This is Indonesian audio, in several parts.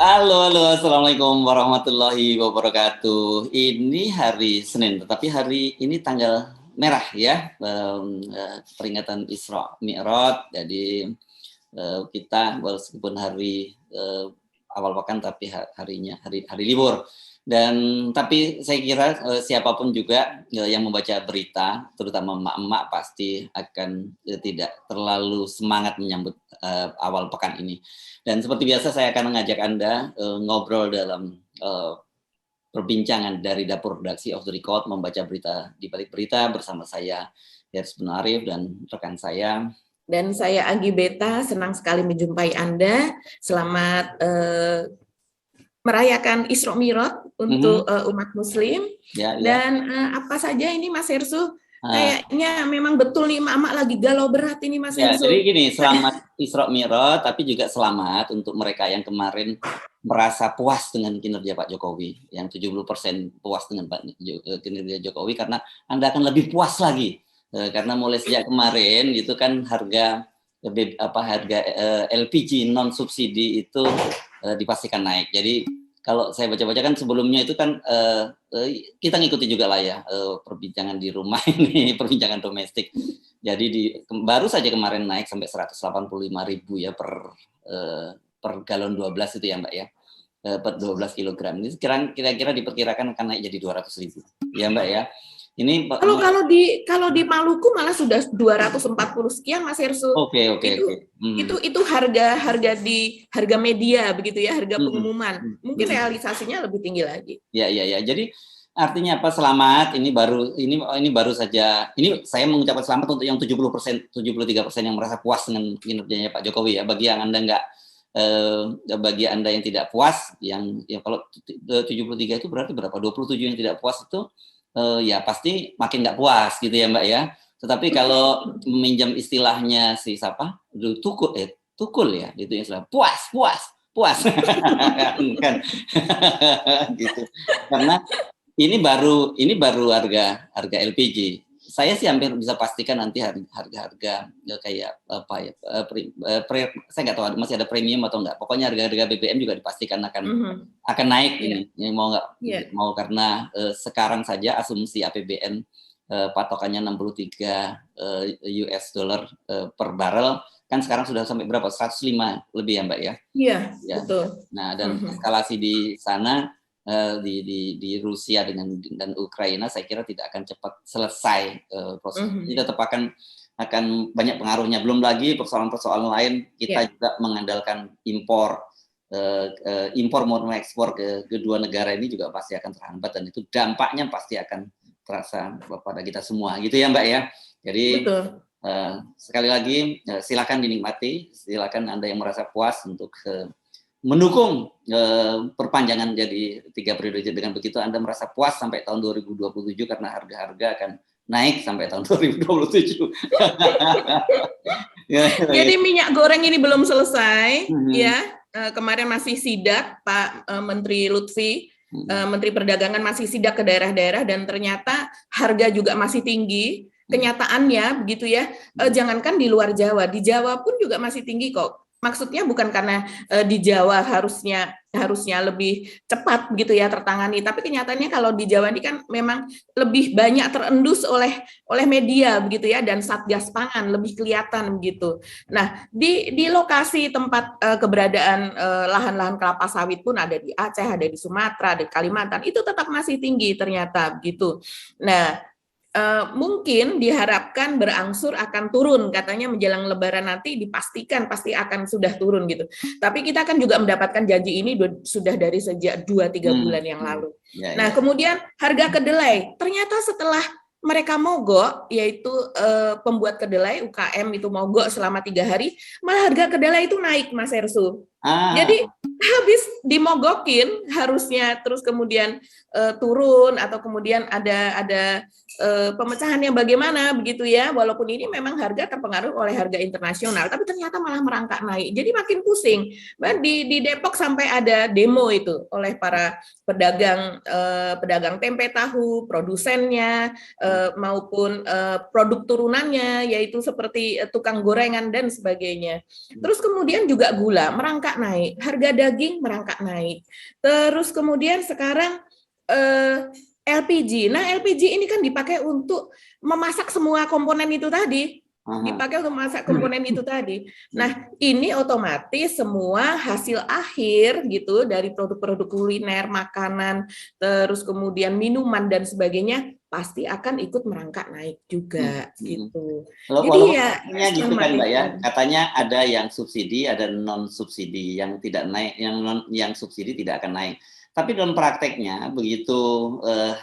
Halo, assalamualaikum warahmatullahi wabarakatuh. Ini hari Senin, tetapi hari ini tanggal merah ya, peringatan Isra Mi'raj. Jadi kita meskipun hari awal pekan, tapi harinya hari libur. Dan tapi saya kira siapapun juga yang membaca berita, terutama emak-emak, pasti akan tidak terlalu semangat menyambut awal pekan ini. Dan seperti biasa saya akan mengajak Anda ngobrol dalam perbincangan dari dapur redaksi Off the Record, membaca berita di balik berita bersama saya Haris bin Arif dan rekan saya. Dan saya Agi Beta, senang sekali menjumpai Anda. Selamat merayakan Isra Mi'raj untuk umat Muslim. Ya. Dan apa saja ini Mas Hersu? Kayaknya memang betul nih emak-emak lagi galau berat ini Mas Hersu. Jadi gini, selamat Isra Mi'raj, tapi juga selamat untuk mereka yang kemarin merasa puas dengan kinerja Pak Jokowi, yang 70% puas dengan kinerja Jokowi, karena Anda akan lebih puas lagi. Karena mulai sejak kemarin itu kan harga LPG non subsidi itu dipastikan naik. Jadi kalau saya baca-baca kan sebelumnya itu kan kita ngikuti juga lah ya perbincangan di rumah ini, perbincangan domestik. Jadi baru saja kemarin naik sampai 185.000 ya per galon 12 itu ya Mbak ya, per 12 kilogram. Ini kira-kira diperkirakan akan naik jadi 200.000 ya Mbak ya. Ini kalau di Maluku malah sudah 240 sekian Mas Hersu. Oke. Itu harga media begitu ya, harga pengumuman. Mungkin realisasinya lebih tinggi lagi. Ya. Jadi artinya apa? Selamat. Ini baru saja. Ini saya mengucapkan selamat untuk yang 70%, 73% yang merasa puas dengan kinerjanya Pak Jokowi ya. Bagi yang Anda bagi Anda yang tidak puas, yang kalau 73 itu berarti berapa? 27 yang tidak puas itu ya pasti makin nggak puas gitu ya Mbak ya. Tetapi kalau meminjam istilahnya si siapa? Tukul ya, gitu istilah puas. Kan. Gitu. Karena ini baru harga LPG. Saya sih hampir bisa pastikan nanti harga kayak apa ya, saya nggak tahu masih ada premium atau enggak. Pokoknya harga BBM juga dipastikan akan naik ini. Mau nggak mau, karena sekarang saja asumsi APBN patokannya 63 US dollar per barrel, kan sekarang sudah sampai berapa? 105 lebih ya Mbak ya? Iya, betul. Nah, dan eskalasi di sana di Rusia dan Ukraina saya kira tidak akan cepat selesai proses ini, tetap akan banyak pengaruhnya. Belum lagi persoalan-persoalan lain, kita juga mengandalkan impor maupun ekspor ke kedua negara ini juga pasti akan terhambat, dan itu dampaknya pasti akan terasa pada kita semua gitu ya Mbak ya. Jadi sekali lagi silakan dinikmati, silakan Anda yang merasa puas untuk mendukung perpanjangan jadi 3 periode. Dengan begitu Anda merasa puas sampai tahun 2027 karena harga-harga akan naik sampai tahun 2027. Jadi minyak goreng ini belum selesai ya. Kemarin masih sidak Pak Menteri Lutfi, Menteri Perdagangan masih sidak ke daerah-daerah, dan ternyata harga juga masih tinggi. Kenyataannya begitu ya. Jangankan di luar Jawa, di Jawa pun juga masih tinggi kok. Maksudnya bukan karena di Jawa harusnya lebih cepat gitu ya tertangani, tapi kenyataannya kalau di Jawa ini kan memang lebih banyak terendus oleh media begitu ya, dan Satgas Pangan lebih kelihatan begitu. Nah, di lokasi tempat keberadaan lahan-lahan kelapa sawit pun ada di Aceh, ada di Sumatera, ada di Kalimantan, itu tetap masih tinggi ternyata begitu. Nah, mungkin diharapkan berangsur akan turun, katanya menjelang Lebaran nanti dipastikan pasti akan sudah turun gitu. Tapi kita kan juga mendapatkan janji ini sudah dari sejak 2-3 bulan yang lalu. Nah, kemudian harga kedelai, ternyata setelah mereka mogok, yaitu pembuat kedelai UKM itu mogok selama 3 hari, malah harga kedelai itu naik Mas Hersu. Jadi habis dimogokin harusnya terus kemudian turun, atau kemudian ada pemecahan yang bagaimana begitu ya, walaupun ini memang harga terpengaruh oleh harga internasional, tapi ternyata malah merangkak naik. Jadi makin pusing. Di Depok sampai ada demo itu oleh para pedagang tempe tahu, produsennya maupun produk turunannya, yaitu seperti tukang gorengan dan sebagainya. Terus kemudian juga gula merangkak naik. Harga daging merangkak naik. Terus kemudian sekarang LPG. Nah, LPG ini kan dipakai untuk memasak semua komponen itu tadi. Dipakai untuk memasak komponen itu tadi. Nah, ini otomatis semua hasil akhir gitu dari produk-produk kuliner, makanan, terus kemudian minuman dan sebagainya pasti akan ikut merangkak naik juga gitu. Jadi ya gitu kan Mbak ya. Katanya ada yang subsidi, ada non subsidi, yang tidak naik, yang subsidi tidak akan naik. Tapi dalam prakteknya begitu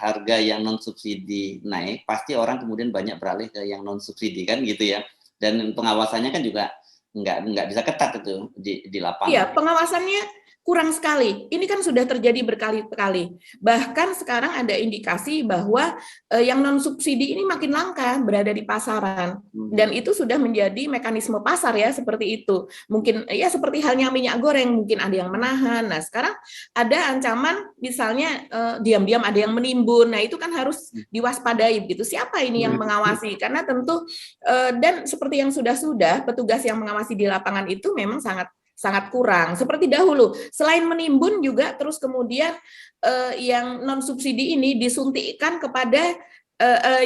harga yang non subsidi naik, pasti orang kemudian banyak beralih ke yang non subsidi kan gitu ya. Dan pengawasannya kan juga nggak bisa ketat itu di lapangan. Iya, pengawasannya kurang sekali. Ini kan sudah terjadi berkali-kali. Bahkan sekarang ada indikasi bahwa yang non subsidi ini makin langka berada di pasaran. Dan itu sudah menjadi mekanisme pasar ya, seperti itu. Mungkin ya seperti halnya minyak goreng, mungkin ada yang menahan. Nah, sekarang ada ancaman misalnya diam-diam ada yang menimbun. Nah, itu kan harus diwaspadai gitu. Siapa ini yang mengawasi? Karena tentu dan seperti yang sudah-sudah petugas yang mengawasi di lapangan itu memang sangat kurang. Seperti dahulu, selain menimbun juga terus kemudian yang non subsidi ini disuntikkan kepada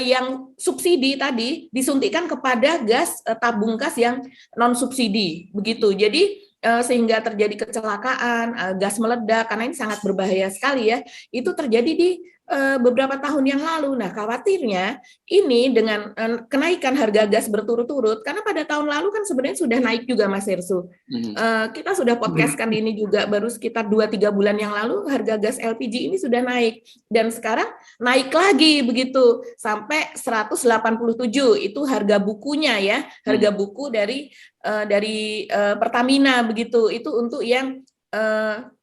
yang subsidi tadi disuntikkan kepada gas tabung gas yang non subsidi begitu. Jadi sehingga terjadi kecelakaan, gas meledak karena ini sangat berbahaya sekali ya. Itu terjadi di beberapa tahun yang lalu. Nah, khawatirnya ini dengan kenaikan harga gas berturut-turut, karena pada tahun lalu kan sebenarnya sudah naik juga Mas Hersu. Kita sudah podcastkan ini juga baru sekitar 2-3 bulan yang lalu harga gas LPG ini sudah naik. Dan sekarang naik lagi begitu sampai 187 itu harga bukunya ya, harga buku dari Pertamina begitu. Itu untuk yang 12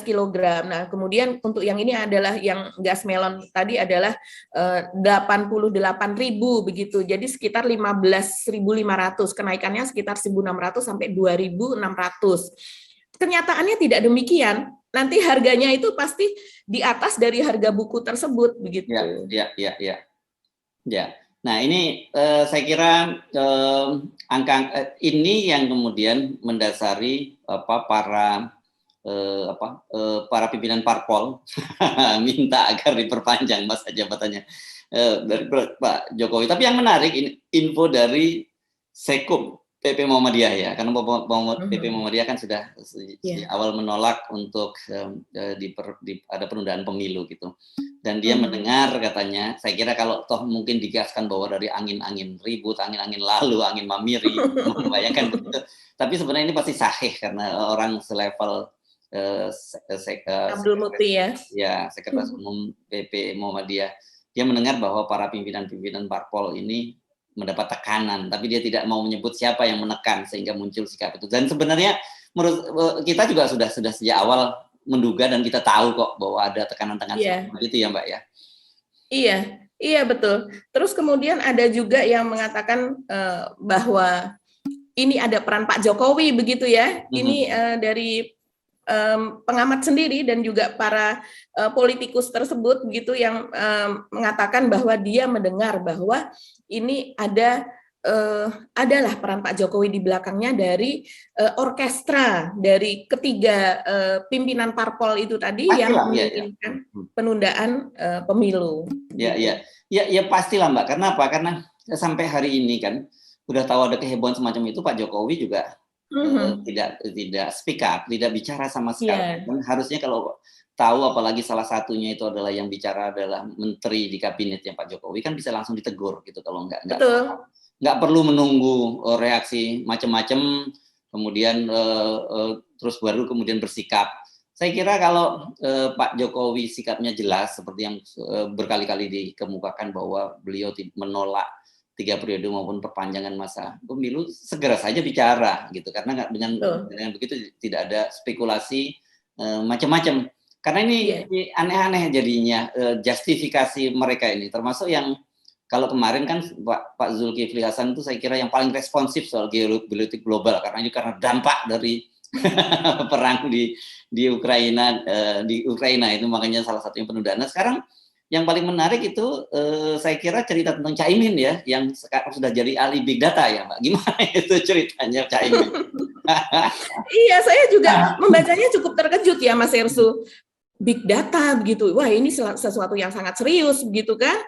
kg. Nah, kemudian untuk yang ini adalah yang gas melon tadi adalah 88.000 begitu. Jadi sekitar 15.500. Kenaikannya sekitar 1.600 sampai 2.600. Kenyataannya tidak demikian. Nanti harganya itu pasti di atas dari harga buku tersebut begitu. Ya. Nah, ini saya kira angka ini yang kemudian mendasari para pimpinan parpol minta agar diperpanjang masa jabatannya dari Pak Jokowi. Tapi yang menarik ini info dari Sekum PP Muhammadiyah ya, karena PP Muhammadiyah kan sudah di awal menolak untuk ada penundaan pemilu gitu. Dan dia mendengar katanya, saya kira kalau toh mungkin digaskan bahwa dari angin-angin ribut, angin-angin lalu, angin mamiri, membayangkan begitu. Tapi sebenarnya ini pasti sahih karena orang selevel Abdul Muti ya, Sekretaris Umum PP Muhammadiyah, dia mendengar bahwa para pimpinan-pimpinan parpol ini mendapat tekanan, tapi dia tidak mau menyebut siapa yang menekan sehingga muncul sikap itu. Dan sebenarnya menurut kita juga sudah sejak awal menduga dan kita tahu kok bahwa ada tekanan-tekanan seperti itu ya Mbak ya. Iya betul. Terus kemudian ada juga yang mengatakan bahwa ini ada peran Pak Jokowi begitu ya. Ini dari pengamat sendiri dan juga para politikus tersebut begitu yang mengatakan bahwa dia mendengar bahwa ini adalah peran Pak Jokowi di belakangnya dari orkestra dari ketiga pimpinan parpol itu tadi yang menginginkan penundaan pemilu. Ya pastilah Mbak. Karena apa? Karena sampai hari ini kan udah tahu ada kehebohan semacam itu, Pak Jokowi juga tidak speak up, tidak bicara sama sekali. Dan harusnya kalau tahu, apalagi salah satunya itu adalah yang bicara adalah menteri di kabinetnya Pak Jokowi, kan bisa langsung ditegur gitu. Kalau nggak perlu menunggu reaksi macam-macam, kemudian terus baru kemudian bersikap. Saya kira kalau Pak Jokowi sikapnya jelas seperti yang berkali-kali dikemukakan bahwa beliau menolak 3 periode maupun perpanjangan masa pemilu, segera saja bicara gitu, karena dengan begitu tidak ada spekulasi macam-macam. Karena ini aneh-aneh jadinya justifikasi mereka ini, termasuk yang kalau kemarin kan Pak Zulkifli Hasan itu saya kira yang paling responsif soal geopolitik global, karena dampak dari perang di Ukraina itu, makanya salah satunya penundaan. Nah, sekarang yang paling menarik itu saya kira cerita tentang Caimin ya, yang sekarang sudah jadi ahli big data ya Mbak. Gimana itu ceritanya Caimin? Iya, saya juga membacanya cukup terkejut ya Mas Ersu. Big data begitu, wah ini sesuatu yang sangat serius begitu kan,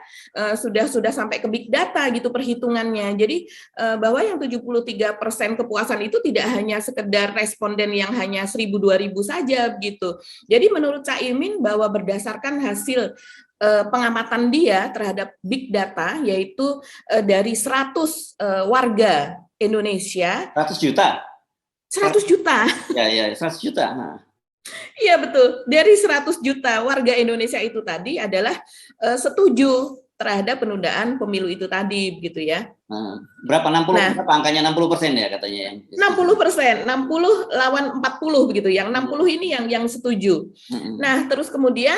sudah sampai ke big data gitu perhitungannya. Jadi bahwa yang 73% kepuasan itu tidak hanya sekedar responden yang hanya 1.000-2.000 saja begitu. Jadi menurut Caimin bahwa berdasarkan hasil pengamatan dia terhadap big data, yaitu dari 100 warga Indonesia, 100 juta. 100 juta. Ya, 100 juta. Nah. Iya betul. Dari 100 juta warga Indonesia itu tadi adalah setuju terhadap penundaan pemilu itu tadi, begitu ya. Berapa 60? Nah, berapa angkanya 60% ya katanya yang. 60%, 60 lawan 40 begitu. Yang 60 ini yang setuju. Nah, terus kemudian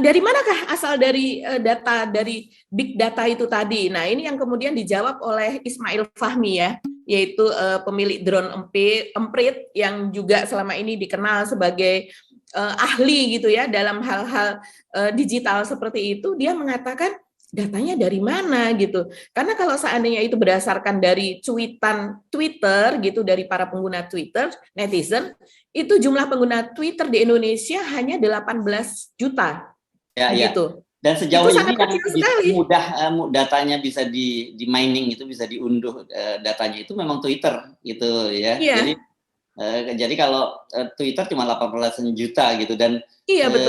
dari manakah asal dari data dari big data itu tadi? Nah, ini yang kemudian dijawab oleh Ismail Fahmi ya, yaitu pemilik drone Emprit yang juga selama ini dikenal sebagai ahli gitu ya dalam hal-hal digital seperti itu. Dia mengatakan datanya dari mana gitu. Karena kalau seandainya itu berdasarkan dari cuitan Twitter gitu, dari para pengguna Twitter, netizen, itu jumlah pengguna Twitter di Indonesia hanya 18 juta. Ya, gitu. Dan sejauh itu ini yang mudah datanya bisa di mining, itu bisa diunduh datanya itu memang Twitter gitu ya. Iya. Jadi kalau Twitter cuma 18 juta gitu, dan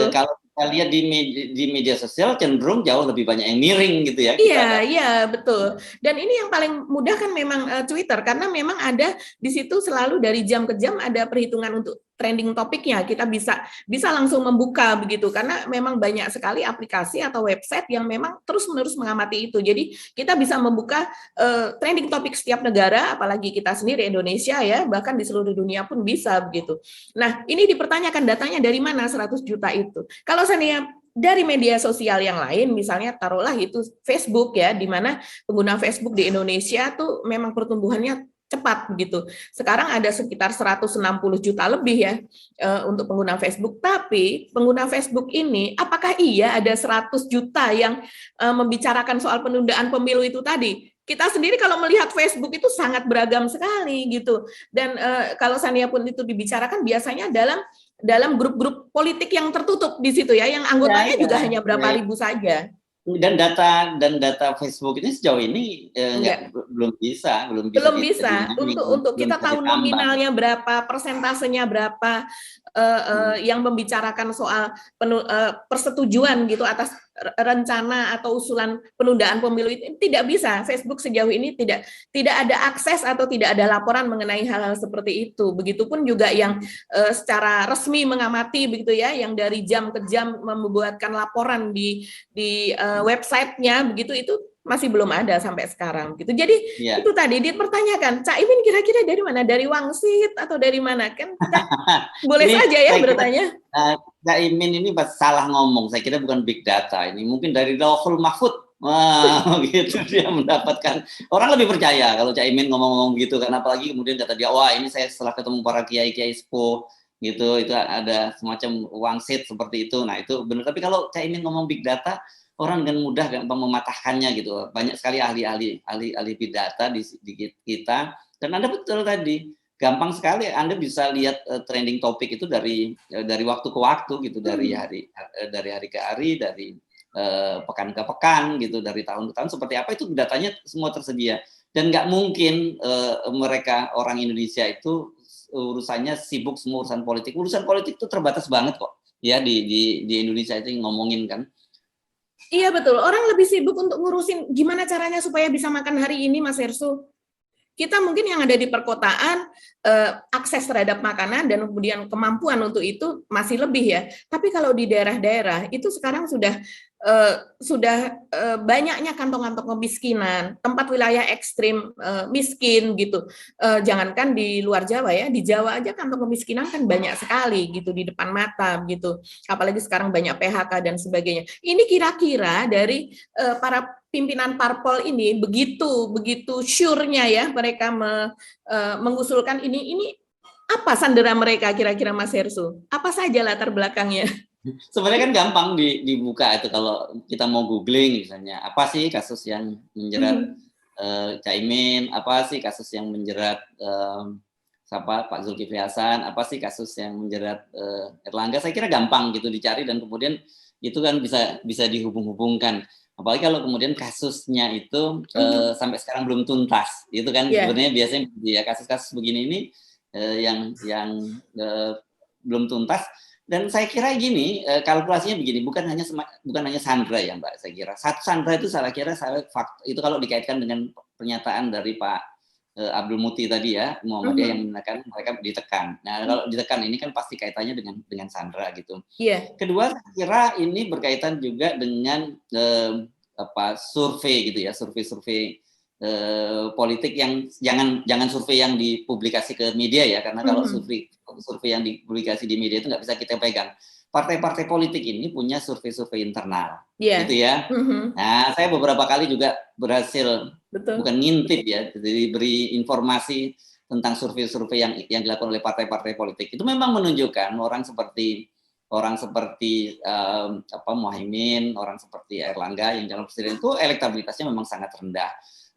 kalau kita lihat di media sosial cenderung jauh lebih banyak yang miring gitu ya. Iya, betul. Dan ini yang paling mudah kan memang Twitter, karena memang ada di situ selalu dari jam ke jam ada perhitungan untuk trending topiknya. Kita bisa langsung membuka begitu, karena memang banyak sekali aplikasi atau website yang memang terus-menerus mengamati itu. Jadi kita bisa membuka trending topik setiap negara, apalagi kita sendiri Indonesia ya, bahkan di seluruh dunia pun bisa begitu. Nah, ini dipertanyakan datanya dari mana 100 juta itu. Kalau saya dari media sosial yang lain, misalnya taruhlah itu Facebook ya, di mana pengguna Facebook di Indonesia tuh memang pertumbuhannya cepat begitu. Sekarang ada sekitar 160 juta lebih ya untuk pengguna Facebook. Tapi pengguna Facebook ini, apakah iya ada 100 juta yang membicarakan soal penundaan pemilu itu tadi? Kita sendiri kalau melihat Facebook itu sangat beragam sekali gitu. Dan kalau Sania pun itu dibicarakan biasanya dalam grup-grup politik yang tertutup di situ ya, yang anggotanya juga hanya berapa ribu saja. Dan data Facebook ini sejauh ini belum bisa untuk kita tahu nominalnya berapa, persentasenya berapa, yang membicarakan soal persetujuan gitu atas rencana atau usulan penundaan pemilu itu tidak bisa. Facebook sejauh ini tidak ada akses atau tidak ada laporan mengenai hal-hal seperti itu. Begitupun juga yang secara resmi mengamati begitu ya, yang dari jam ke jam membuatkan laporan di websitenya begitu, itu masih belum ada sampai sekarang gitu. Jadi itu tadi dipertanyakan, Caimin kira-kira dari mana? Dari Wangsit atau dari mana? Kan kita boleh saja ya bertanya. Caimin ini salah ngomong. Saya kira bukan big data ini, mungkin dari Lauhul Mahfud. Wah, gitu dia mendapatkan. Orang lebih percaya kalau Caimin ngomong-ngomong gitu, karena apalagi kemudian kata dia, wah ini saya setelah ketemu para kiai-kiai sepuh gitu, itu ada semacam Wangsit seperti itu. Nah itu benar. Tapi kalau Caimin ngomong big data, orang dengan mudah gampang mematahkannya gitu. Banyak sekali ahli big data di kita. Dan Anda betul tadi, gampang sekali Anda bisa lihat trending topik itu dari waktu ke waktu gitu, dari hari ke hari, dari pekan ke pekan gitu, dari tahun ke tahun seperti apa, itu datanya semua tersedia. Dan nggak mungkin mereka orang Indonesia itu urusannya sibuk semua urusan politik. Urusan politik itu terbatas banget kok ya di Indonesia itu ngomongin kan. Iya betul, orang lebih sibuk untuk ngurusin gimana caranya supaya bisa makan hari ini, Mas Ersu. Kita mungkin yang ada di perkotaan, akses terhadap makanan dan kemudian kemampuan untuk itu masih lebih ya. Tapi kalau di daerah-daerah itu sekarang sudah banyaknya kantong-kantong kemiskinan, tempat wilayah ekstrim miskin gitu. Jangankan di luar Jawa ya, di Jawa aja kantong kemiskinan kan banyak sekali gitu di depan mata gitu. Apalagi sekarang banyak PHK dan sebagainya. Ini kira-kira dari para pimpinan parpol ini begitu sure-nya ya mereka mengusulkan ini apa sandera mereka kira-kira, Mas Hersu? Apa saja latar belakangnya? Sebenarnya kan gampang dibuka itu kalau kita mau googling misalnya, apa sih kasus yang menjerat Caimin, apa sih kasus yang menjerat siapa Pak Zulkifli Hasan, apa sih kasus yang menjerat Erlangga, saya kira gampang gitu dicari dan kemudian itu kan bisa dihubung-hubungkan. Apalagi kalau kemudian kasusnya itu sampai sekarang belum tuntas, itu kan sebenarnya biasanya ya kasus-kasus begini ini yang belum tuntas. Dan saya kira gini, kalkulasinya begini, bukan hanya Sandra ya Mbak, saya kira. Satu Sandra itu saya kira itu kalau dikaitkan dengan pernyataan dari Pak Abdul Muti tadi ya, Muhammadiyah yang mengatakan mereka ditekan. Nah, kalau ditekan ini kan pasti kaitannya dengan Sandra gitu. Kedua, saya kira ini berkaitan juga dengan survei gitu ya, survei politik yang jangan survei yang dipublikasi ke media ya, karena kalau survei yang dipublikasi di media itu nggak bisa kita pegang. Partai-partai politik ini punya survei-survei internal, gitu ya. Nah, saya beberapa kali juga berhasil bukan ngintip ya, jadi beri informasi tentang survei-survei yang dilakukan oleh partai-partai politik. Itu memang menunjukkan orang seperti Muhaimin, orang seperti Erlangga yang calon presiden itu elektabilitasnya memang sangat rendah.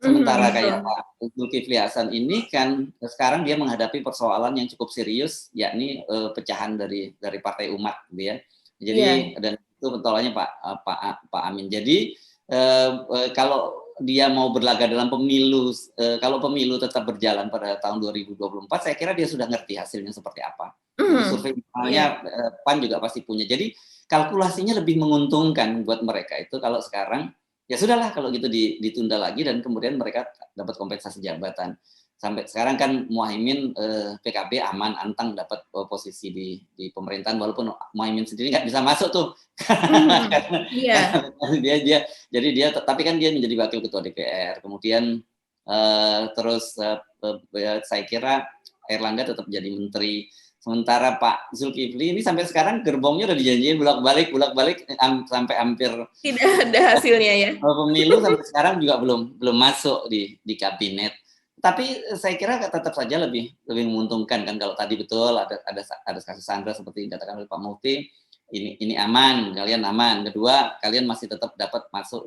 Sementara kayak Pak Zulkifli Hasan ini kan sekarang dia menghadapi persoalan yang cukup serius, yakni pecahan dari Partai Umat, gitu ya. Jadi dan itu persoalannya Pak Amin. Jadi kalau dia mau berlaga dalam pemilu, kalau pemilu tetap berjalan pada tahun 2024, saya kira dia sudah ngerti hasilnya seperti apa. Survei misalnya PAN juga pasti punya. Jadi kalkulasinya lebih menguntungkan buat mereka itu kalau sekarang ya sudahlah kalau gitu ditunda lagi dan kemudian mereka dapat kompensasi jabatan. Sampai sekarang kan Muhaimin PKB aman, antang dapat posisi di pemerintahan walaupun Muhaimin sendiri nggak bisa masuk tuh. Jadi dia tapi kan dia menjadi wakil ketua DPR. Kemudian terus saya kira Erlangga tetap jadi menteri. Sementara Pak Zulkifli ini sampai sekarang gerbongnya udah dijanjiin bolak-balik sampai hampir tidak ada hasilnya ya. Pemilu sampai sekarang juga belum masuk di kabinet. Tapi saya kira tetap saja lebih menguntungkan kan kalau tadi betul ada kasus Sandra seperti dikatakan oleh Pak Mufti, ini aman, kalian aman. Kedua, kalian masih tetap dapat masuk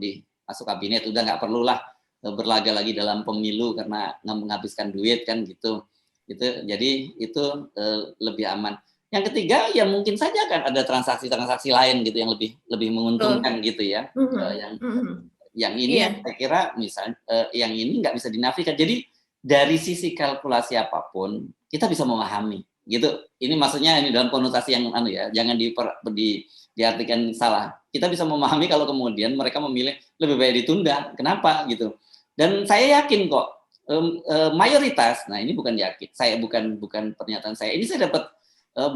kabinet, udah nggak perlulah berlaga lagi dalam pemilu karena menghabiskan duit kan gitu. Jadi itu lebih aman. Yang ketiga ya mungkin saja kan ada transaksi lain gitu yang lebih menguntungkan gitu ya. Yang ini saya kira misalnya yang ini nggak bisa dinafikan. Jadi dari sisi kalkulasi apapun kita bisa memahami gitu. Ini maksudnya ini dalam konotasi yang jangan diartikan salah. Kita bisa memahami kalau kemudian mereka memilih lebih baik ditunda. Kenapa gitu? Dan saya yakin kok mayoritas, nah ini bukan yakin, saya bukan pernyataan saya, ini saya dapat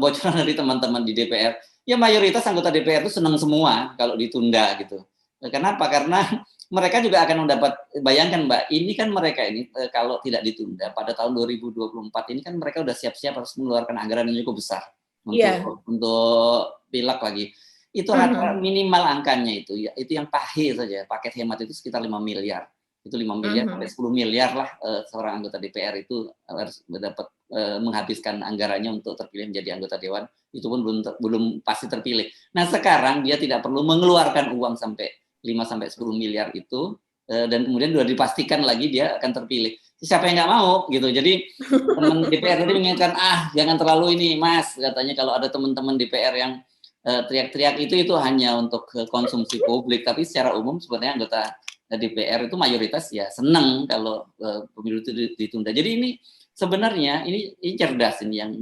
bocoran dari teman-teman di DPR, ya mayoritas anggota DPR itu senang semua kalau ditunda gitu. Kenapa? Karena mereka juga akan mendapat, bayangkan Mbak, ini kan mereka ini kalau tidak ditunda pada tahun 2024 ini kan mereka udah siap-siap harus mengeluarkan anggaran yang cukup besar untuk pilek lagi. Itu minimal angkanya itu yang pahit saja, paket hemat itu sekitar 5 miliar. Itu 5 miliar sampai 10 miliar lah seorang anggota DPR itu harus dapat menghabiskan anggarannya untuk terpilih menjadi anggota dewan, itu pun belum pasti terpilih. Nah sekarang dia tidak perlu mengeluarkan uang sampai 5 sampai 10 miliar itu dan kemudian sudah dipastikan lagi dia akan terpilih. Siapa yang nggak mau gitu. Jadi teman DPR tadi mengingatkan jangan terlalu ini Mas, katanya kalau ada teman-teman DPR yang teriak-teriak itu hanya untuk konsumsi publik, tapi secara umum sebenarnya anggota DPR itu mayoritas ya senang kalau pemilu itu ditunda. Jadi ini sebenarnya ini cerdas ini yang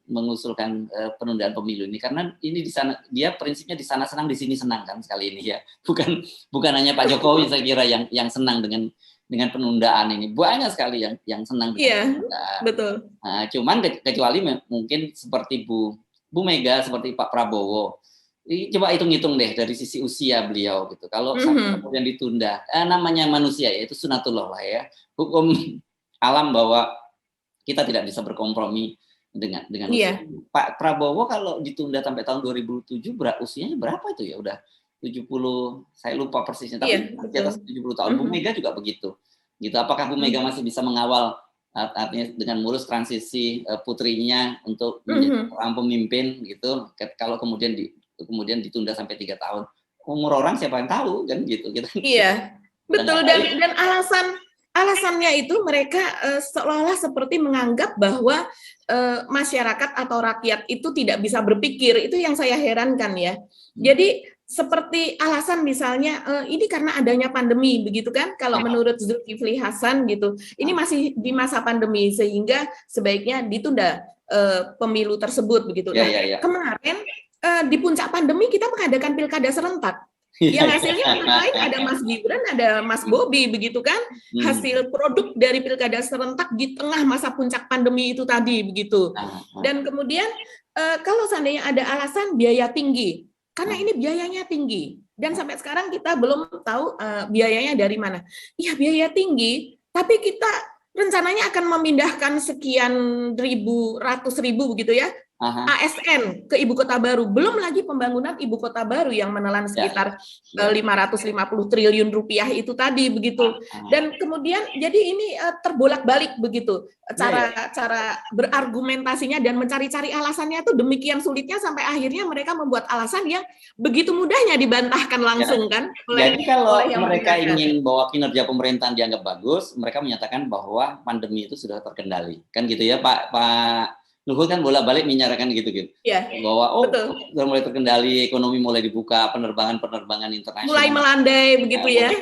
mengusulkan penundaan pemilu ini karena ini di sana dia prinsipnya di sana senang di sini senang kan sekali ini ya. Bukan hanya Pak Jokowi saya kira yang senang dengan penundaan ini. Banyak sekali yang senang dengan penundaan. Betul. Nah, cuman kecuali mungkin seperti Bu Mega, seperti Pak Prabowo. Coba hitung-hitung deh dari sisi usia beliau gitu. Kalau kemudian ditunda, namanya manusia ya itu sunatullah lah ya. Hukum alam bahwa kita tidak bisa berkompromi dengan usia. Pak Prabowo kalau ditunda sampai tahun 2007 usianya berapa itu ya? Udah 70, saya lupa persisnya tapi di atas 70 tahun. Bu Mega juga begitu. Gitu. Apakah Bu Mega masih bisa mengawal artinya dengan mulus transisi putrinya untuk menjadi seorang pemimpin gitu kalau kemudian ditunda sampai 3 tahun. Umur orang siapa yang tahu kan gitu. Iya. Betul dan alasannya itu mereka seolah-olah seperti menganggap bahwa masyarakat atau rakyat itu tidak bisa berpikir. Itu yang saya herankan ya. Jadi seperti alasan misalnya ini karena adanya pandemi begitu kan, kalau menurut Zulkifli Hasan gitu, ini masih di masa pandemi sehingga sebaiknya ditunda pemilu tersebut begitu. Nah, kemarin di puncak pandemi kita mengadakan pilkada serentak. Yang hasilnya antara lain ada Mas Gibran, ada Mas Bobi begitu kan, hasil produk dari pilkada serentak di tengah masa puncak pandemi itu tadi begitu. Dan kemudian kalau seandainya ada alasan biaya tinggi, karena ini biayanya tinggi dan sampai sekarang kita belum tahu biayanya dari mana. Iya, biaya tinggi, tapi kita rencananya akan memindahkan sekian ratus ribu begitu ya, ASN ke ibu kota baru, belum lagi pembangunan ibu kota baru yang menelan sekitar 550 triliun rupiah itu tadi begitu. Dan kemudian jadi ini terbolak-balik begitu cara berargumentasinya dan mencari-cari alasannya itu demikian sulitnya sampai akhirnya mereka membuat alasan yang begitu mudahnya dibantahkan langsung kan. Jadi kalau mereka ingin bahwa kinerja pemerintahan dianggap bagus, mereka menyatakan bahwa pandemi itu sudah terkendali, kan gitu ya Pak Luhut kan bolak-balik menyatakan gitu-gitu, bahwa sudah mulai terkendali, ekonomi mulai dibuka, penerbangan internasional mulai melandai begitu ya.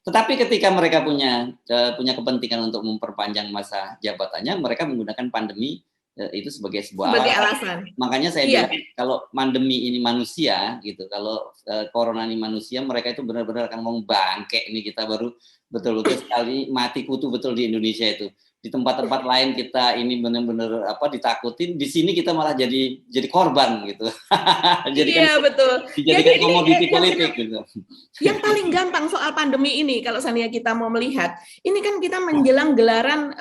Tetapi ketika mereka punya kepentingan untuk memperpanjang masa jabatannya, mereka menggunakan pandemi itu sebagai sebuah alasan. Makanya saya bilang kalau pandemi ini manusia gitu, kalau corona ini manusia, mereka itu benar-benar akan mau bangke ini kita baru betul-betul sekali mati kutu betul di Indonesia itu. Di tempat-tempat lain kita ini benar-benar ditakutin, di sini kita malah jadi korban gitu. Betul. Dijadikan komoditi politik gitu. Yang paling gampang soal pandemi ini kalau seandainya kita mau melihat, ini kan kita menjelang gelaran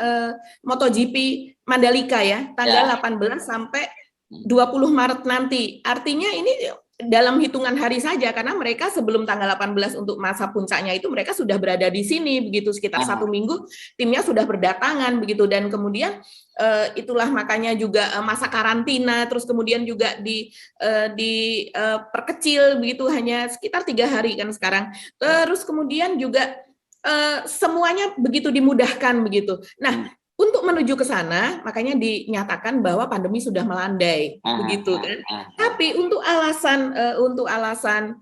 MotoGP Mandalika ya, tanggal 18 sampai 20 Maret nanti. Artinya ini dalam hitungan hari saja, karena mereka sebelum tanggal 18 untuk masa puncaknya itu mereka sudah berada di sini begitu, sekitar 1 minggu timnya sudah berdatangan begitu, dan kemudian itulah makanya juga masa karantina, terus kemudian juga diperkecil begitu, hanya sekitar 3 hari kan sekarang, terus kemudian juga semuanya begitu dimudahkan begitu. Nah, untuk menuju ke sana, makanya dinyatakan bahwa pandemi sudah melandai, begitu kan. Tapi untuk alasan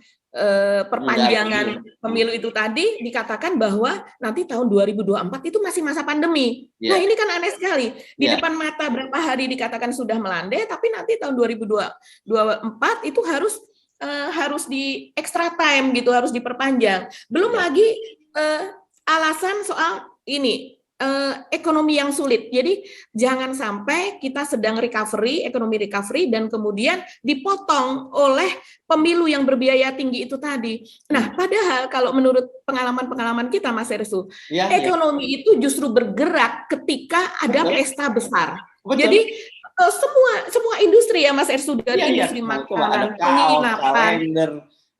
perpanjangan pemilu itu tadi dikatakan bahwa nanti tahun 2024 itu masih masa pandemi. Nah, ini kan aneh sekali. Di depan mata berapa hari dikatakan sudah melandai, tapi nanti tahun 2024 itu harus di extra time gitu, harus diperpanjang. Belum lagi alasan soal ini. Ekonomi yang sulit. Jadi jangan sampai kita sedang ekonomi recovery dan kemudian dipotong oleh pemilu yang berbiaya tinggi itu tadi. Nah, padahal kalau menurut pengalaman kita Mas Ersu, ekonomi itu justru bergerak ketika ada pesta besar. Jadi semua industri ya Mas Ersu, dari industri makanan, penginapan,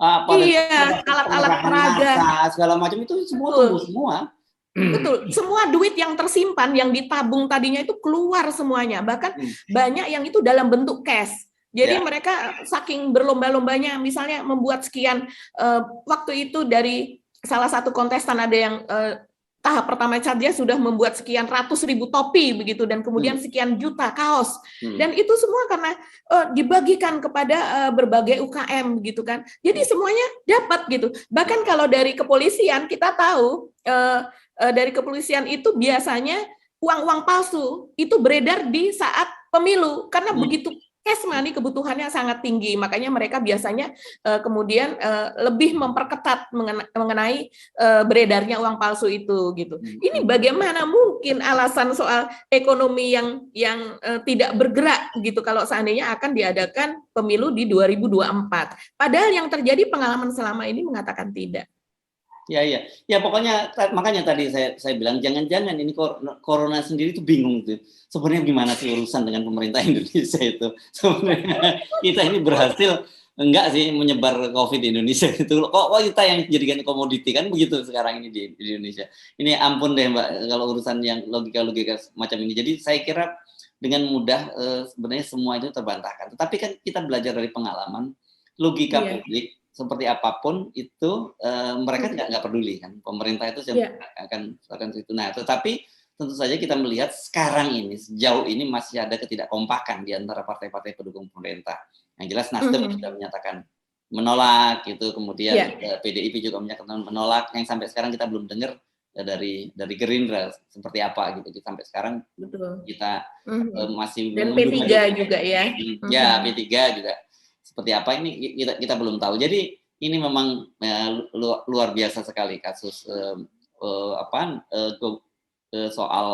alat-alat peraga, segala macam itu semua tumbuh semua. Betul, semua duit yang tersimpan, yang ditabung tadinya itu keluar semuanya, bahkan banyak yang itu dalam bentuk cash. Jadi mereka saking berlomba-lombanya, misalnya membuat sekian, waktu itu dari salah satu kontestan ada yang tahap pertama saja sudah membuat sekian ratus ribu topi begitu, dan kemudian sekian juta kaos, dan itu semua karena dibagikan kepada berbagai UKM gitu kan. Jadi semuanya dapat gitu. Bahkan kalau dari kepolisian kita tahu, dari kepolisian itu biasanya uang-uang palsu itu beredar di saat pemilu karena begitu cash money kebutuhannya sangat tinggi, makanya mereka biasanya kemudian lebih memperketat mengenai beredarnya uang palsu itu gitu. Ini bagaimana mungkin alasan soal ekonomi yang tidak bergerak gitu kalau seandainya akan diadakan pemilu di 2024. Padahal yang terjadi pengalaman selama ini mengatakan tidak. Ya pokoknya makanya tadi saya bilang jangan-jangan ini corona sendiri itu bingung tuh. Sebenarnya gimana sih urusan dengan pemerintah Indonesia itu? Sebenarnya kita ini berhasil enggak sih menyebar COVID di Indonesia itu? Kok kita yang jadikan komoditi kan begitu sekarang ini di Indonesia. Ini ampun deh Mbak kalau urusan yang logika macam ini. Jadi saya kira dengan mudah sebenarnya semua itu terbantahkan. Tetapi kan kita belajar dari pengalaman logika publik. seperti apapun itu mereka nggak peduli kan, pemerintah itu akan itu. Nah, tetapi tentu saja kita melihat sekarang ini sejauh ini masih ada ketidakkompakan di antara partai-partai pendukung pemerintah. Yang jelas Nasdem sudah menyatakan menolak gitu, kemudian PDIP juga menyatakan menolak. Yang sampai sekarang kita belum dengar dari Gerindra seperti apa gitu. Sampai sekarang kita masih dan P3 juga ya. Ya, P3 juga seperti apa ini kita belum tahu. Jadi ini memang luar biasa sekali kasus soal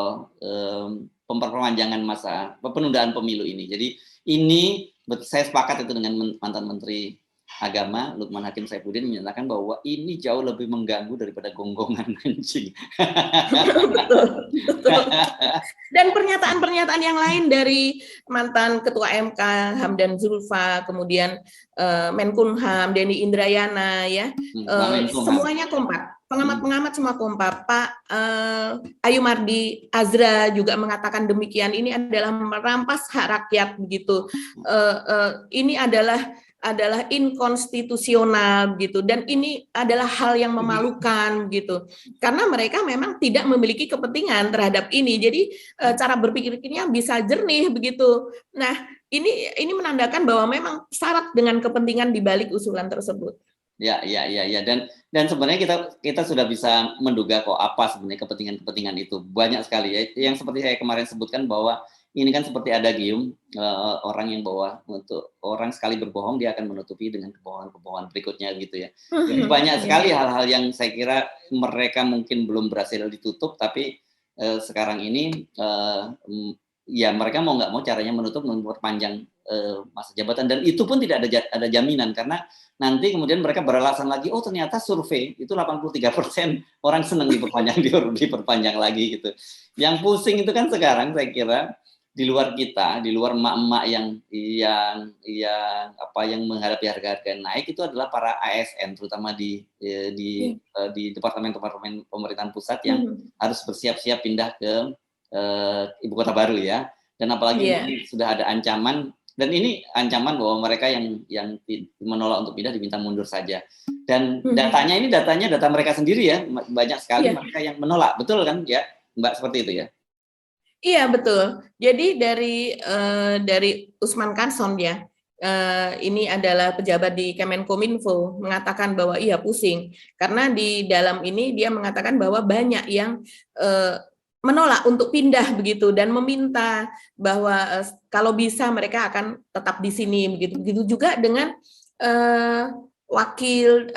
perpanjangan masa penundaan pemilu ini. Jadi ini saya sepakat itu dengan mantan Menteri Agama Lukman Hakim Saifuddin menyatakan bahwa ini jauh lebih mengganggu daripada gonggongan anjing. Betul. Dan pernyataan-pernyataan yang lain dari mantan Ketua MK Hamdan Zulfa, kemudian Menkumham Denny Indrayana, ya, semuanya kompak. Pengamat-pengamat semua kompak. Pak Ayu Mardi Azra juga mengatakan demikian. Ini adalah merampas hak rakyat begitu. Ini adalah inkonstitusional gitu, dan ini adalah hal yang memalukan gitu, karena mereka memang tidak memiliki kepentingan terhadap ini. Jadi cara berpikirnya bisa jernih begitu. Nah, ini menandakan bahwa memang syarat dengan kepentingan di balik usulan tersebut. Ya. Dan sebenarnya kita sudah bisa menduga kok apa sebenarnya kepentingan itu. Banyak sekali ya. Yang seperti saya kemarin sebutkan bahwa ini kan seperti ada gium, orang yang bahwa untuk orang sekali berbohong dia akan menutupi dengan kebohongan berikutnya gitu ya. Jadi banyak sekali hal-hal yang saya kira mereka mungkin belum berhasil ditutup, tapi sekarang ini ya mereka mau nggak mau caranya memperpanjang masa jabatan, dan itu pun tidak ada jaminan, karena nanti kemudian mereka beralasan lagi, oh ternyata survei itu 83% orang senang diperpanjang lagi gitu. Yang pusing itu kan sekarang saya kira di luar kita, di luar emak-emak yang menghadapi harga-harga naik, itu adalah para ASN, terutama di departemen pemerintahan pusat yang harus bersiap-siap pindah ke ibu kota baru ya. Dan apalagi sudah ada ancaman, dan ini ancaman bahwa mereka yang menolak untuk pindah diminta mundur saja. Dan datanya data mereka sendiri ya, banyak sekali mereka yang menolak, betul kan ya Mbak, seperti itu ya? Iya betul. Jadi dari Usman Kanson ya, ini adalah pejabat di Kemenkominfo, mengatakan bahwa iya pusing karena di dalam ini dia mengatakan bahwa banyak yang menolak untuk pindah begitu, dan meminta bahwa kalau bisa mereka akan tetap di sini begitu. Begitu juga dengan wakil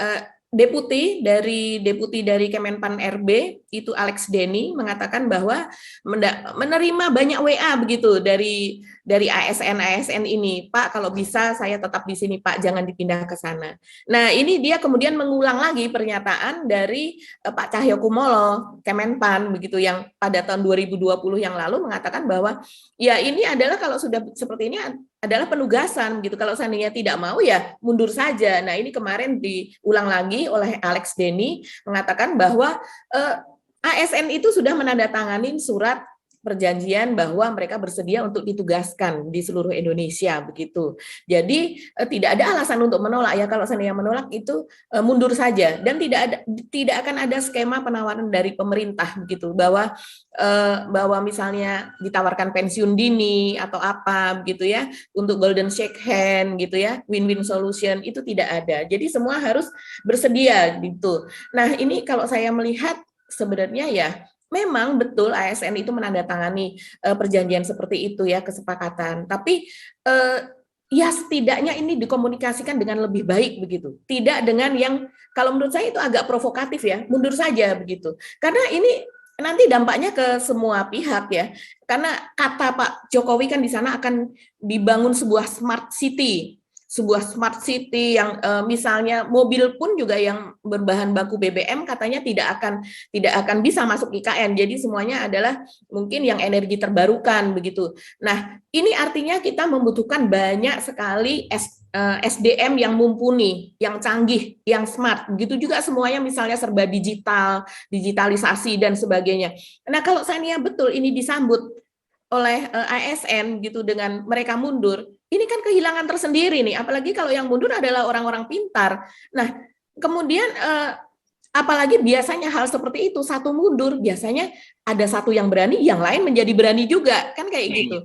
deputi dari Kemenpan RB itu Alex Denny mengatakan bahwa menerima banyak WA begitu dari ASN ini, Pak kalau bisa saya tetap di sini Pak, jangan dipindah ke sana. Nah ini dia kemudian mengulang lagi pernyataan dari Pak Cahyokumolo Kemenpan begitu, yang pada tahun 2020 yang lalu mengatakan bahwa ya ini adalah kalau sudah seperti ini adalah penugasan gitu. Kalau seandainya tidak mau ya mundur saja. Nah ini kemarin diulang lagi oleh Alex Denny mengatakan bahwa ASN itu sudah menandatangani surat perjanjian bahwa mereka bersedia untuk ditugaskan di seluruh Indonesia begitu. Jadi tidak ada alasan untuk menolak ya. Kalau seandainya menolak itu mundur saja, dan tidak akan ada skema penawaran dari pemerintah begitu bahwa misalnya ditawarkan pensiun dini atau apa begitu ya, untuk golden shake hand gitu ya, win-win solution, itu tidak ada. Jadi semua harus bersedia gitu. Nah, ini kalau saya melihat sebenarnya ya memang betul ASN itu menandatangani perjanjian seperti itu ya, kesepakatan. Tapi ya setidaknya ini dikomunikasikan dengan lebih baik begitu. Tidak dengan yang kalau menurut saya itu agak provokatif ya, mundur saja begitu. Karena ini nanti dampaknya ke semua pihak ya. Karena kata Pak Jokowi kan di sana akan dibangun sebuah smart city yang misalnya mobil pun juga yang berbahan baku BBM katanya tidak akan bisa masuk IKN. Jadi semuanya adalah mungkin yang energi terbarukan begitu. Nah, ini artinya kita membutuhkan banyak sekali SDM yang mumpuni, yang canggih, yang smart. Begitu juga semuanya misalnya serba digitalisasi dan sebagainya. Nah, kalau seandainya betul ini disambut ASN gitu dengan mereka mundur, ini kan kehilangan tersendiri nih, apalagi kalau yang mundur adalah orang-orang pintar. Nah, kemudian apalagi biasanya hal seperti itu, satu mundur, biasanya ada satu yang berani, yang lain menjadi berani juga, kan kayak gitu.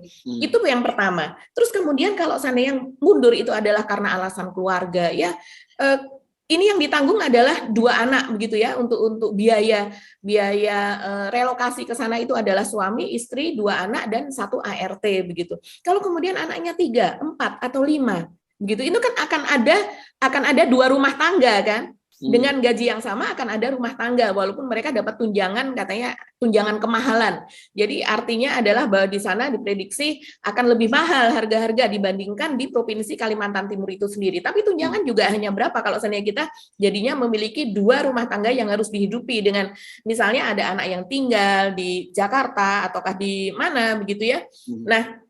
Itu yang pertama. Terus kemudian kalau seandainya yang mundur itu adalah karena alasan keluarga, ya ini yang ditanggung adalah 2 anak begitu ya, untuk biaya relokasi ke sana itu adalah suami, istri, 2 anak dan 1 ART begitu. Kalau kemudian anaknya 3, 4 atau 5 begitu, itu kan akan ada 2 rumah tangga kan. Dengan gaji yang sama akan ada rumah tangga walaupun mereka dapat tunjangan, katanya tunjangan kemahalan. Jadi artinya adalah bahwa di sana diprediksi akan lebih mahal harga-harga dibandingkan di Provinsi Kalimantan Timur itu sendiri. Tapi tunjangan juga hanya berapa kalau seandainya kita jadinya memiliki 2 rumah tangga yang harus dihidupi dengan misalnya ada anak yang tinggal di Jakarta ataukah di mana begitu ya. Nah,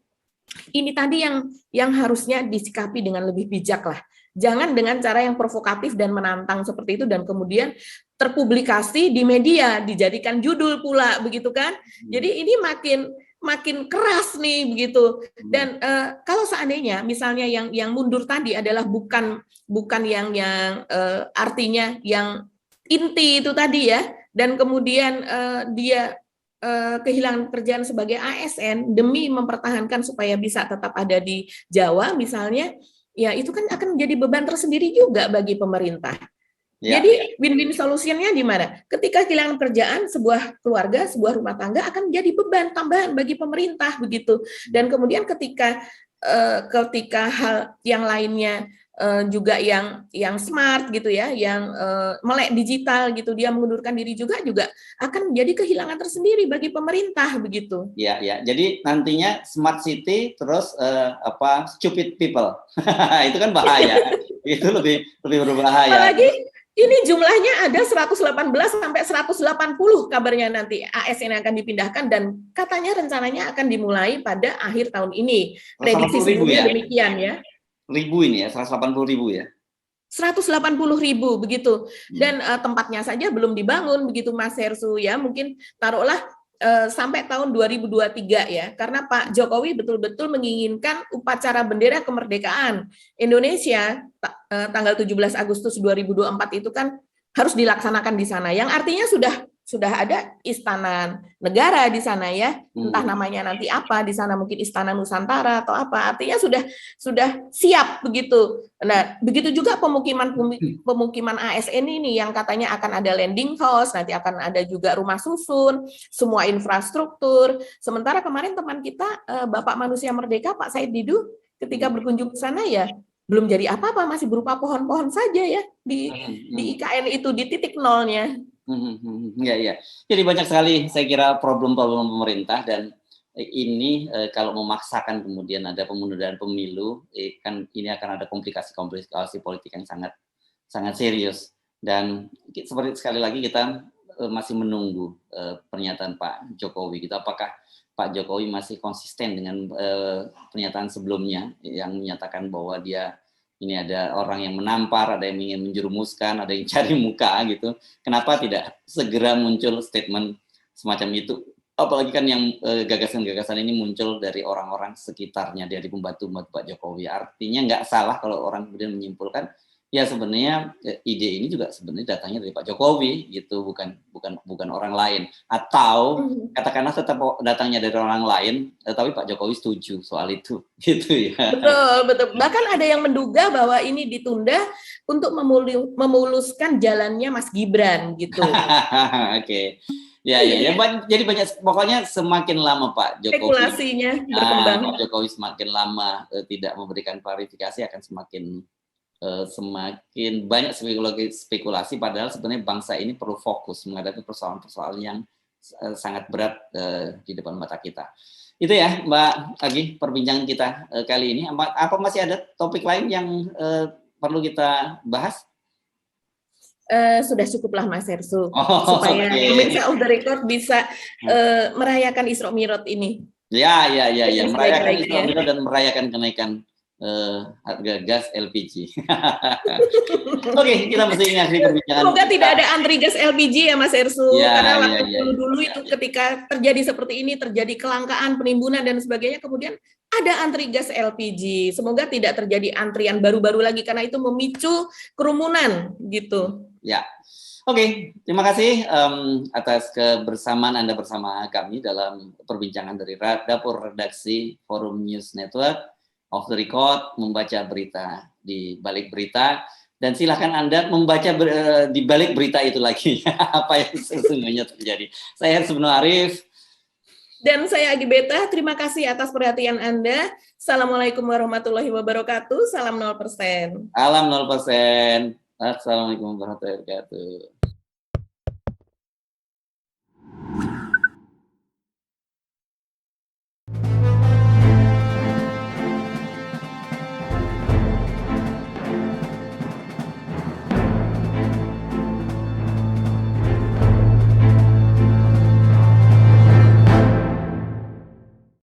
ini tadi yang harusnya disikapi dengan lebih bijak lah. Jangan dengan cara yang provokatif dan menantang seperti itu dan kemudian terpublikasi di media, dijadikan judul pula begitu kan. Jadi ini makin keras nih begitu. Dan kalau seandainya misalnya yang mundur tadi adalah bukan yang artinya yang inti itu tadi ya, dan kemudian dia kehilangan pekerjaan sebagai ASN demi mempertahankan supaya bisa tetap ada di Jawa misalnya, ya itu kan akan menjadi beban tersendiri juga bagi pemerintah. Ya. Jadi win-win solutionnya di mana? Ketika kehilangan pekerjaan, sebuah keluarga, sebuah rumah tangga akan menjadi beban tambahan bagi pemerintah begitu. Dan kemudian ketika hal yang lainnya juga yang smart gitu ya, yang melek digital gitu, dia mengundurkan diri juga akan menjadi kehilangan tersendiri bagi pemerintah begitu. Ya, ya. Jadi nantinya smart city terus stupid people. Itu kan bahaya. Itu lebih berbahaya. Apalagi ini jumlahnya ada 118 sampai 180 kabarnya nanti ASN yang akan dipindahkan dan katanya rencananya akan dimulai pada akhir tahun ini. Prediksi sebelumnya demikian ya. Ribu ini ya, 180.000 ya? 180.000 begitu. Dan tempatnya saja belum dibangun begitu Mas Hersu ya. Mungkin taruhlah sampai tahun 2023 ya. Karena Pak Jokowi betul-betul menginginkan upacara bendera kemerdekaan Indonesia tanggal 17 Agustus 2024 itu kan harus dilaksanakan di sana. Yang artinya sudah ada istana negara di sana ya, entah namanya nanti apa di sana, mungkin Istana Nusantara atau apa, artinya sudah siap begitu. Nah, begitu juga pemukiman ASN ini yang katanya akan ada landing house, nanti akan ada juga rumah susun, semua infrastruktur. Sementara kemarin teman kita Bapak Manusia Merdeka Pak Said Didu ketika berkunjung ke sana ya belum jadi apa-apa, masih berupa pohon-pohon saja ya di IKN itu di titik nolnya. Ya. Jadi banyak sekali saya kira problem-problem pemerintah dan ini kalau memaksakan kemudian ada pemunduran pemilu, kan ini akan ada komplikasi politik yang sangat serius. Dan seperti sekali lagi kita masih menunggu pernyataan Pak Jokowi. Gitu. Apakah Pak Jokowi masih konsisten dengan pernyataan sebelumnya yang menyatakan bahwa dia ini ada orang yang menampar, ada yang ingin menjerumuskan, ada yang cari muka gitu. Kenapa tidak segera muncul statement semacam itu? Apalagi kan yang gagasan-gagasan ini muncul dari orang-orang sekitarnya, dari pembantu Pak Jokowi. Artinya nggak salah kalau orang kemudian menyimpulkan, ya sebenarnya ide ini juga sebenarnya datangnya dari Pak Jokowi gitu, bukan orang lain. Atau katakanlah tetap datangnya dari orang lain, tapi Pak Jokowi setuju soal itu, gitu ya. Betul. Bahkan ada yang menduga bahwa ini ditunda untuk memuluskan jalannya Mas Gibran gitu. Oke. Ya. Jadi banyak, pokoknya semakin lama Pak Jokowi spekulasinya berkembang. Pak Jokowi semakin lama tidak memberikan klarifikasi akan semakin banyak spekulasi, padahal sebenarnya bangsa ini perlu fokus menghadapi persoalan-persoalan yang sangat berat di depan mata kita. Itu ya Mbak Agi perbincangan kita kali ini. Apa masih ada topik lain yang perlu kita bahas? Sudah cukuplah Mas Hersu supaya pemirsa Off the Record bisa merayakan Isra Mi'raj ini. Ya, merayakan Isra Mi'raj dan merayakan kenaikan harga gas LPG. Oke, kita mesti akhiri perbincangan. Semoga tidak ada antri gas LPG ya Mas Ersu, Ya, karena waktu ya, dulu itu ketika terjadi seperti ini, terjadi kelangkaan, penimbunan dan sebagainya, kemudian ada antri gas LPG. Semoga tidak terjadi antrian baru-baru lagi karena itu memicu kerumunan gitu. Ya. Oke, terima kasih atas kebersamaan Anda bersama kami dalam perbincangan dari Dapur Redaksi Forum News Network. Off the record, membaca berita di balik berita, dan silahkan Anda membaca di balik berita itu lagi apa yang sesungguhnya terjadi. Saya Hersubno Arif. Dan saya Agi Beta, terima kasih atas perhatian Anda. Assalamualaikum warahmatullahi wabarakatuh, salam 0%. Salam 0%. Assalamualaikum warahmatullahi wabarakatuh.